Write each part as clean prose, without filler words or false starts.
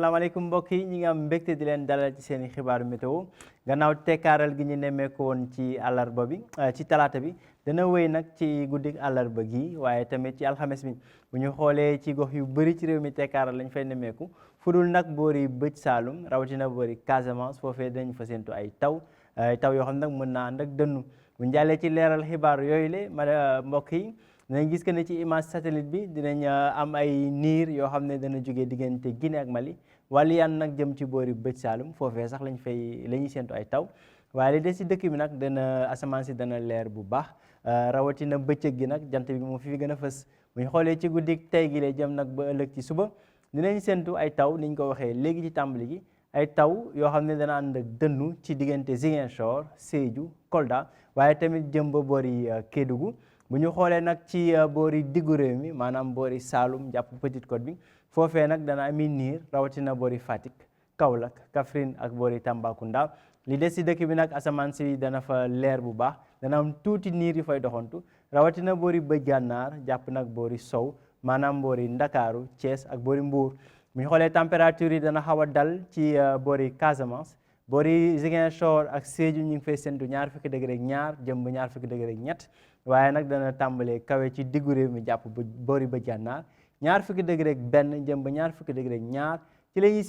asalaamaaleykum mbokk yi ñi ngi am mbégte di leen dalal ci seen i xibaaru météo gannaaw tekkaaral gi ñu nemmeeku woon ci àllarba bi ci talaata bi dana wéy nag ci guddik àllarba gi waaye tamit ci alxames bi bu ñu xoolee ci gox yu bëri ci réew mi tekkaaral lañ fay nemmeeku fudul nag boori bëj Saalum rawatina boori Casamance foofee dañ fa séentu ay taw yoo xam nag mën naa ànd ak dënnu bu ñu jàllee ci leeral xibaar yooyu le mbokk yi dinañ gis que ne ci image satellite bi dinañ am ay niir yoo xam ne dana jógee diggante Guinée ak Mali wàllu yan nag jëm ci boori bëj Saalum foofee sax la ñuy séentu ay taw waaye li des ci dëkk bi nag dana asamaan si dana leer bu baax rawatina bëccëg gi nag jant bi moo fi gën a fës bu ñu xoolee ci guddik tey gi le jëm nag ba ëllëg ci suba dinañ séentu ay taw ni ñu ko waxee léegi ci tàmbali gi ay taw yoo xam ne dana ànd ak dënnu ci diggante Ziguinchor Sédhiou Kolda waaye tamit jëm ba boori Kédougou bu ñu xoolee nag ci boori diggu réew mi maanaam boori Saloum jàpp Petite Côte bi foofee nag dana ami niir rawatina boori Fatick Kaolack Kaffrine ak boori Tambacounda li des ci dëkk bi nag asamaan si dana fa leer bu baax dana am tuuti niir yu fay doxantu rawatina boori bëj gànnaar jàpp nag boori sow maanaam boori Ndakaaru Thiès ak boori Mbour bu ñu xoolee température yi dana xaw a dal ci boori Casamance boori Ziguinchor ak Sédhiou ñu ngi fay séntu ñaar fukki degré ak ñaar jëm ba ñaar fukki degré ak ñett waaye nag dana tàmbalee kawe ci diggu réew mi jàpp ba boori bëj gànnaar ñaar fukki degré ak benn jëm ba ñaar fukki degré ak ñaar ci la ñuy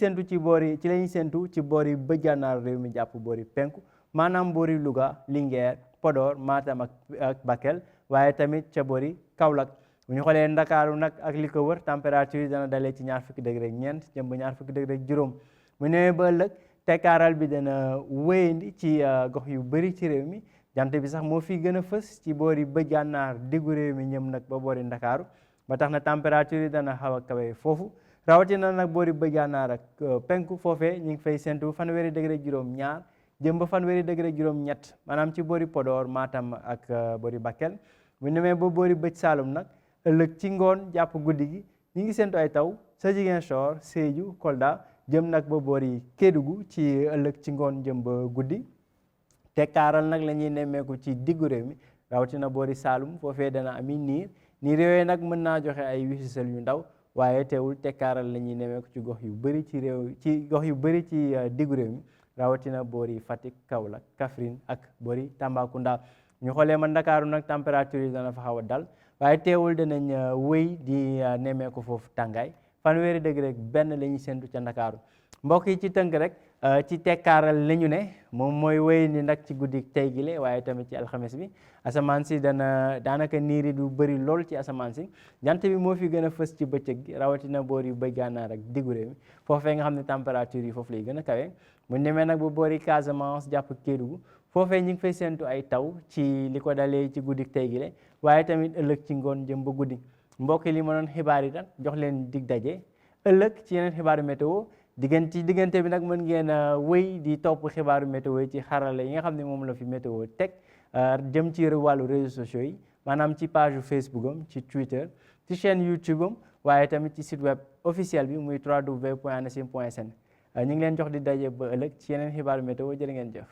séntu ci boori bëj gànnaar réew mi jàpp boori penku maanaam boori Louga Linguère Podor Matam ak Bakel waaye tamit ca boori Kaolack bu ñu xoolee Ndakaaru nag ak li ko wër température yi dana dalee ci ñaar fukki degré ak ñeent jëm ba ñaar fukki degré ak juróom bu ñëwee ba ëllëg tekkaaral bi dana wéyandi ci gox yu bëri ci réew mi jant bi sax moo fi gën a fës ci boori bëj gànnaar diggu réew mi ñëm nag ba boori Ndakaaru ba tax na température yi dana xaw a kawe foofu rawatina nag boori bëj gànnaar ak penku foofee ñu ngi fay séntu fanweeri degré juróom ñaar jëm ba fanweeri degré juróom ñett maanaam ci boori Podor Matam ak boori Bakel bu demee ba boori bëj Saalum nag ëllëg ci ngoon jàpp guddi gi ñu ngi séntu ay taw sa Ziguinchor Sédhiou Kolda jëm nag ba boori Kédougou ci ëllëg ci ngoon jëm ba guddi tekkaaral nag la ñuy nemmeeku ci diggu réew mi rawatina boori Saalum foofee dana ami niir yooyu nag mën naa joxe ay wisisal yu ndaw waaye teewul tekkaaral la ñuy nemmeeku ci gox yu bëri ci diggu réew mi rawatina boori Fatick Kaolack Kaffrine ak boori Tambacounda ñu xoolee ma Ndakaaru nag température yi dana fa xaw a dal waaye teewul danañ wéy di nemmeeku foofu tàngaay fanweeri degré ak benn la ñuy séntu ca Ndakaaru mbokk yi ci tënk rek ci tekkaaral la ñu ne moom mooy wéy ni nag ci guddi tey gile waaye tamit ci alxames bi asamaan si daanaka niir yi du bëri lool ci asamaan si jant bi moo fi gën a fës ci bëccëg gi rawatina boor yu bëj gànnaar ak diggu réew mi foofee nga xam ne température yi foofu lay gën a kawe bu ñu demee nag ba boori Casamance jàpp Kédougou foofee ñu ngi fay séntu ay taw ci li ko dalee ci guddi tey gile waaye tamit ëllëg ci ngoon jëm ba guddi mbokk yi li ma doon xibaar yi nag jox leen dig daje ëllëg ci yeneen xibaaru météo diggante bi nag mën ngeen wéy di topp xibaaru météo yi ci xarala yi nga xam ne moom la fi météo teg jëm ci wàllu réseaux sociaux yi maanaam ci page Facebook am ci Twitter ci chaîne YouTube am waaye tamit ci site web officiel bi muy www.anacim.sn ñu ngi leen jox di daje ba ëllëg ci yeneen xibaaru météo jërë ngeen jëf